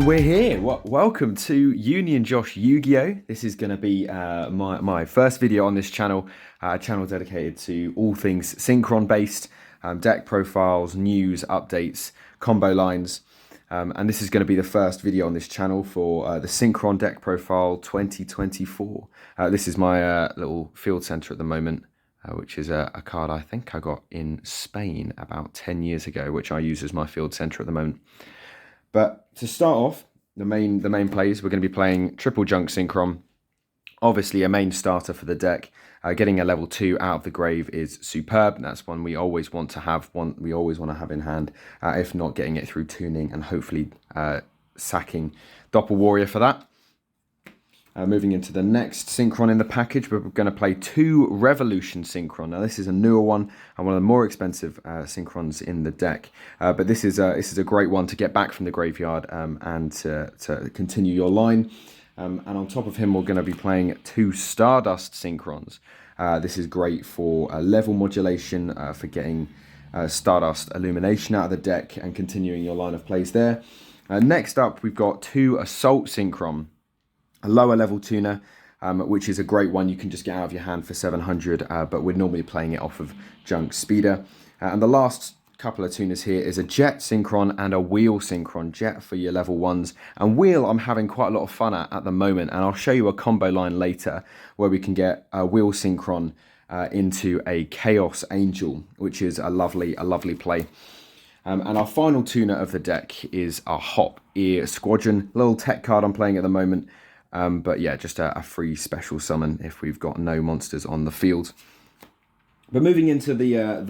And we're here. Welcome to Union Josh Yu-Gi-Oh! This is going to be my first video on this channel, a channel dedicated to all things Synchron based, deck profiles, news, updates, combo lines. And this is going to be the first video on this channel for the Synchron Deck Profile 2024. This is my little field center at the moment, which is a card I think I got in Spain about 10 years ago, which I use as my field center at the moment. But to start off, the main plays, we're going to be playing Triple Junk Synchron. Obviously, a main starter for the deck. Getting a level 2 out of the grave is superb. That's one we always want to have. One we always want to have in hand. If not, getting it through tuning and hopefully sacking Doppel Warrior for that. Moving into the next Synchron in the package, we're going to play 2 Revolution Synchron. Now, this is a newer one and one of the more expensive Synchrons in the deck. But this is a great one to get back from the graveyard and to continue your line. And on top of him, we're going to be playing 2 Stardust Synchrons. This is great for level modulation, for getting Stardust Illumination out of the deck and continuing your line of plays there. Next up, we've got 2 Assault Synchron. A lower level tuner, which is a great one you can just get out of your hand for 700, but we're normally playing it off of Junk Speeder. And the last couple of tuners here is a Jet Synchron and a Wheel Synchron. Jet for your level 1s, and Wheel I'm having quite a lot of fun at the moment, and I'll show you a combo line later where we can get a Wheel Synchron into a Chaos Angel, which is a lovely play. And our final tuner of the deck is a Hop Ear Squadron, little tech card I'm playing at the moment. But yeah, just a free special summon if we've got no monsters on the field. But moving into the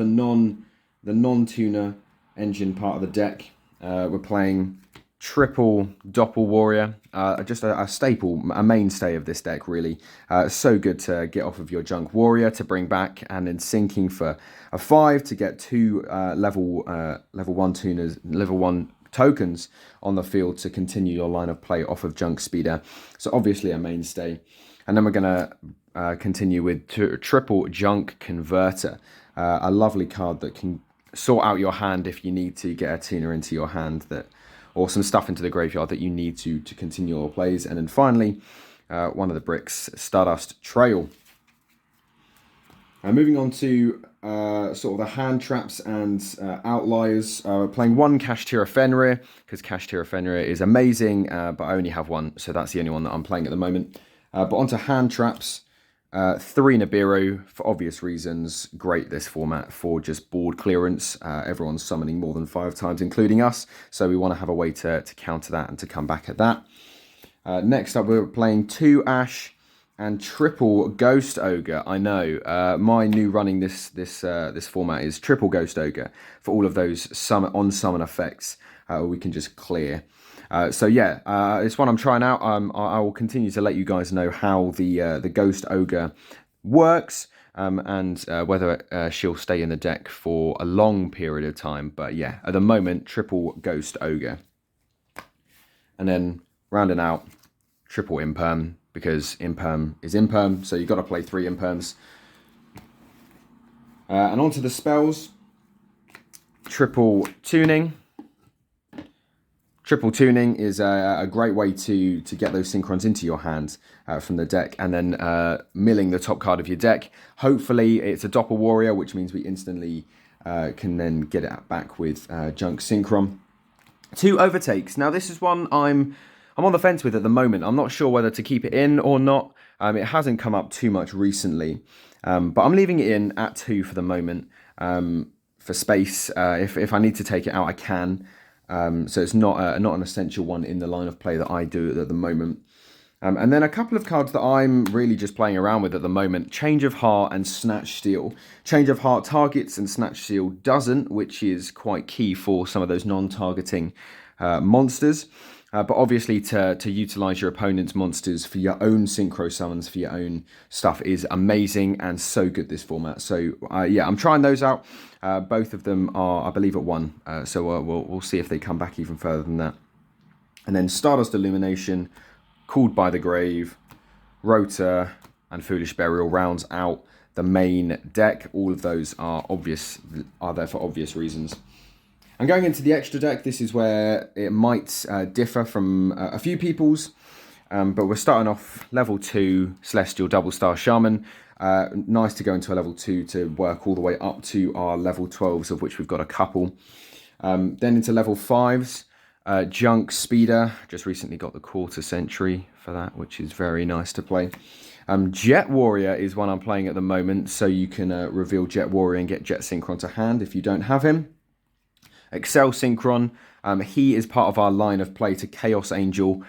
non-tuner engine part of the deck, we're playing triple Doppel Warrior, just a staple, a mainstay of this deck really. So good to get off of your Junk Warrior to bring back, and then sinking for a 5 to get 2 level 1 tuners, level 1 tokens on the field to continue your line of play off of Junk Speeder. So obviously a mainstay. And then we're going to continue with Triple Junk Converter, a lovely card that can sort out your hand if you need to get a tuner into your hand, or some stuff into the graveyard that you need to continue your plays. And then finally, one of the bricks, Stardust Trail. Moving on to sort of the hand traps and outliers. Playing 1 Kashtira Fenrir, because Kashtira Fenrir is amazing, but I only have 1, so that's the only one that I'm playing at the moment. But onto hand traps, 3 Nibiru, for obvious reasons. Great this format for just board clearance. Everyone's summoning more than 5 times, including us, so we want to have a way to counter that and to come back at that. Next up, we're playing 2 Ash and triple Ghost Ogre. I know my new running this format is triple Ghost Ogre for all of those on-summon effects we can just clear. So yeah, it's one I'm trying out. I will continue to let you guys know how the Ghost Ogre works, and whether she'll stay in the deck for a long period of time. But yeah, at the moment, triple Ghost Ogre. And then rounding out, triple Imperm, because Imperm is Imperm, so you've got to play 3 Imperms. And onto the spells. Triple Tuning. Triple Tuning is a great way to get those Synchrons into your hand from the deck, and then milling the top card of your deck. Hopefully it's a Doppel Warrior, which means we instantly can then get it back with Junk Synchron. 2 Overtakes. Now this is one I'm on the fence with at the moment. I'm not sure whether to keep it in or not. It hasn't come up too much recently, but I'm leaving it in at 2 for the moment for space. If I need to take it out, I can. So it's not an essential one in the line of play that I do at the moment. And then a couple of cards that I'm really just playing around with at the moment: Change of Heart and Snatch Steal. Change of Heart targets and Snatch Steal doesn't, which is quite key for some of those non-targeting monsters. But obviously to utilize your opponent's monsters for your own synchro summons, for your own stuff, is amazing and so good this format. So yeah, I'm trying those out. Both of them are, I believe, at 1. So we'll see if they come back even further than that. And then Stardust Illumination, Called by the Grave, Rotor, and Foolish Burial rounds out the main deck. All of those are there for obvious reasons. And going into the extra deck, this is where it might differ from a few people's. But we're starting off level 2 Celestial Double Star Shaman. Nice to go into a level 2 to work all the way up to our level 12s, of which we've got a couple. Then into level 5s, Junk Speeder. Just recently got the Quarter Century for that, which is very nice to play. Jet Warrior is one I'm playing at the moment, so you can reveal Jet Warrior and get Jet Synchron to hand if you don't have him. Excel Synchron, he is part of our line of play to Chaos Angel,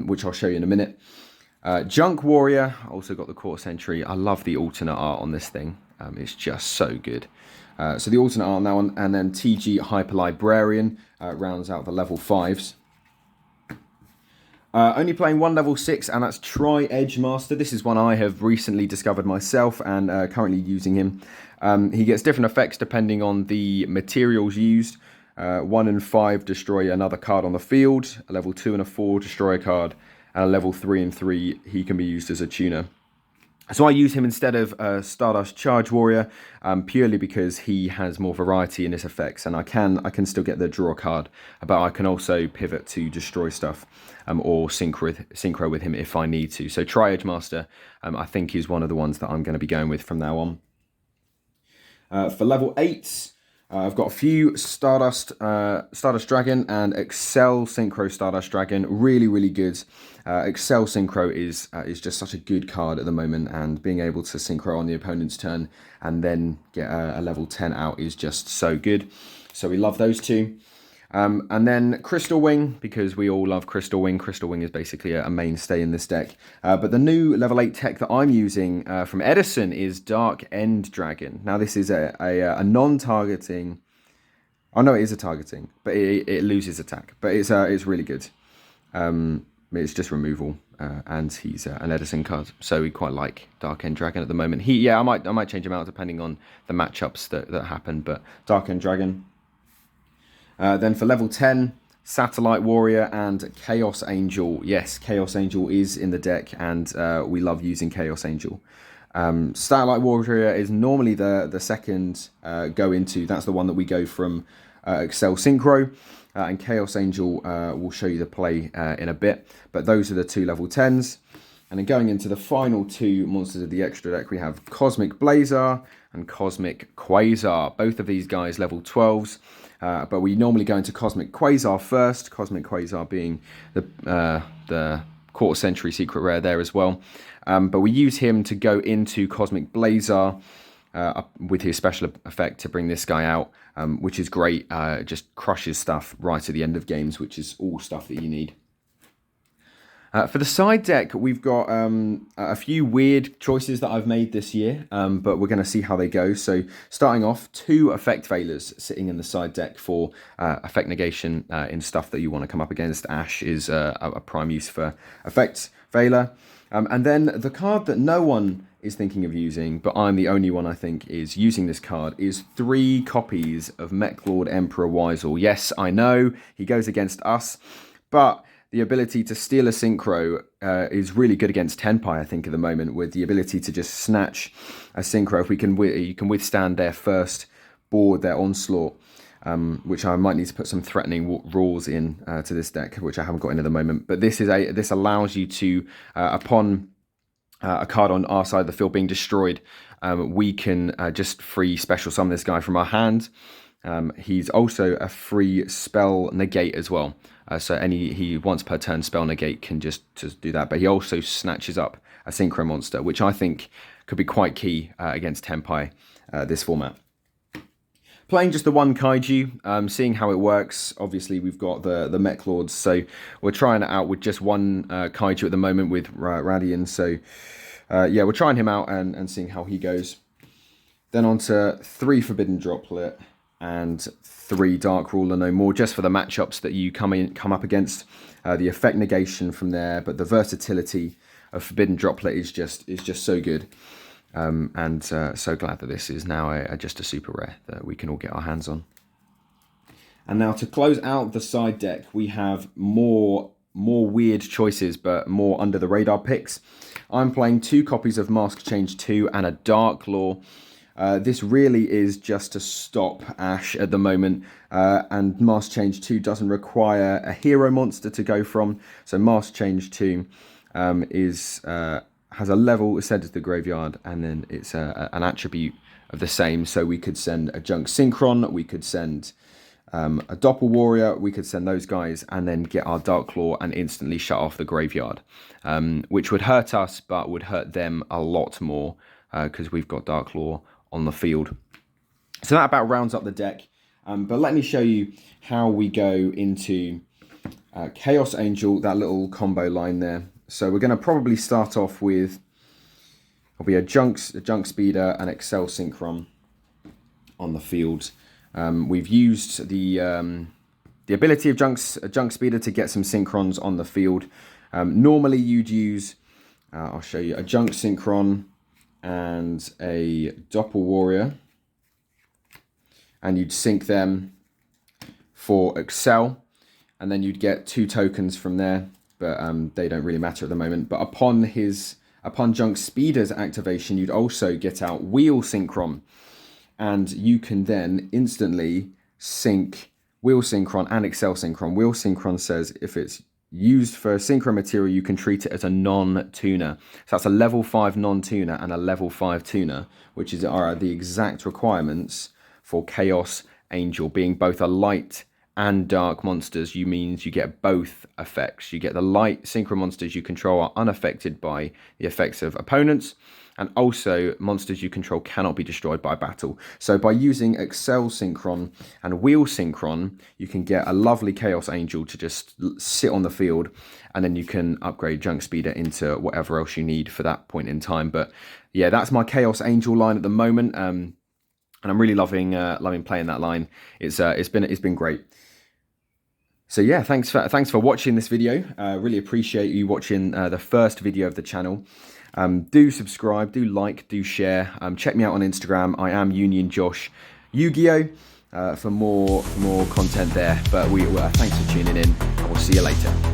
which I'll show you in a minute. Junk Warrior, also got the Quarter Century. I love the alternate art on this thing. It's just so good. So the alternate art on that one, and then TG Hyper Librarian rounds out the level 5s. Only playing one level 6, and that's Tri-Edge Master. This is one I have recently discovered myself and currently using him. He gets different effects depending on the materials used. 1 and 5 destroy another card on the field. A level 2 and a 4 destroy a card. And a level 3 and 3, he can be used as a tuner. So I use him instead of Stardust Charge Warrior, purely because he has more variety in his effects, and I can still get the draw card, but I can also pivot to destroy stuff, or synchro with him if I need to. So Tri-Edge Master, I think, is one of the ones that I'm going to be going with from now on. For level 8s, I've got a few Stardust Dragon and Excel Synchro Stardust Dragon. Really, really good. Excel Synchro is just such a good card at the moment, and being able to synchro on the opponent's turn and then get a level 10 out is just so good. So we love those two. And then Crystal Wing, because we all love Crystal Wing. Crystal Wing is basically a mainstay in this deck. But the new level 8 tech that I'm using from Edison is Dark End Dragon. Now this is a non-targeting... Oh no, it is a targeting, but it loses attack. But it's really good. It's just removal, and he's an Edison card, so we quite like Dark End Dragon at the moment. I might change him out depending on the matchups that happen, but Dark End Dragon. Then for level 10, Satellite Warrior and Chaos Angel. Yes, Chaos Angel is in the deck, and we love using Chaos Angel. Satellite Warrior is normally the second go into. That's the one that we go from Excel Synchro. And Chaos Angel will show you the play in a bit. But those are the two level 10s. And then going into the final two monsters of the extra deck, we have Cosmic Blazar and Cosmic Quasar. Both of these guys level 12s. But we normally go into Cosmic Quasar first. Cosmic Quasar being the Quarter Century secret rare there as well. But we use him to go into Cosmic Blazar with his special effect to bring this guy out, which is great. It just crushes stuff right at the end of games, which is all stuff that you need. For the side deck, we've got a few weird choices that I've made this year, but we're going to see how they go. So starting off, 2 Effect Veilers sitting in the side deck for effect negation in stuff that you want to come up against. Ash is a prime use for Effect Veiler. And then the card that no one is thinking of using, but I'm the only one I think is using this card, is 3 copies of Mechlord Emperor Weisel. Yes, I know, he goes against us, but the ability to steal a synchro is really good against Tenpai, I think, at the moment, with the ability to just snatch a synchro. If you can withstand their first board, their onslaught, which I might need to put some threatening rules in to this deck, which I haven't got in at the moment. But this allows you to, upon a card on our side of the field being destroyed, we can just free special summon this guy from our hand. He's also a free spell negate as well. So he once per turn spell negate can just do that. But he also snatches up a synchro monster, which I think could be quite key against Tenpai this format. Playing just the one kaiju, seeing how it works. Obviously, we've got the Mechlords, so we're trying it out with just one kaiju at the moment with Radian. So yeah, we're trying him out and seeing how he goes. Then on to 3 Forbidden Droplet and 3 Dark Ruler no more, just for the matchups that you come up against. The effect negation from there, but the versatility of Forbidden Droplet is just so good. And so glad that this is now just a super rare that we can all get our hands on. And now to close out the side deck, we have more weird choices, but more under the radar picks. I'm playing 2 copies of Mask Change 2 and a Dark Law. This really is just to stop Ash at the moment, and Master Change 2 doesn't require a hero monster to go from. So Master Change 2 has a level set as the graveyard, and then it's an attribute of the same. So we could send a Junk Synchron, we could send a Doppel Warrior, we could send those guys and then get our Dark Claw and instantly shut off the graveyard, which would hurt us but would hurt them a lot more because we've got Dark Claw on the field. So that about rounds up the deck, but let me show you how we go into Chaos Angel, that little combo line there. So we're going to probably start off with, it'll be a Junk Speeder and Excel Synchron on the field. We've used the ability of Junk Speeder to get some Synchrons on the field. Normally you'd use, I'll show you, a Junk Synchron and a Doppel Warrior, and you'd sync them for Excel, and then you'd get 2 tokens from there, but they don't really matter at the moment. But upon Junk Speeder's activation, you'd also get out Wheel Synchron, and you can then instantly sync Wheel Synchron and Excel Synchron. Wheel Synchron says if it's used for synchro material, you can treat it as a non-tuner. So that's a level 5 non-tuner and a level 5 tuner, which are the exact requirements for Chaos Angel. Being both a light and dark monsters, you means you get both effects. You get the light synchro monsters you control are unaffected by the effects of opponents, and also monsters you control cannot be destroyed by battle. So by using Excel Synchron and Wheel Synchron, you can get a lovely Chaos Angel to just sit on the field, and then you can upgrade Junk Speeder into whatever else you need for that point in time. But yeah, that's my Chaos Angel line at the moment, and I'm really loving playing that line. It's been great. So yeah, thanks for watching this video. Really appreciate you watching the first video of the channel. Do subscribe, do like, do share. Check me out on Instagram. I am Union Josh Yu-Gi-Oh for more content there. But thanks for tuning in, and we'll see you later.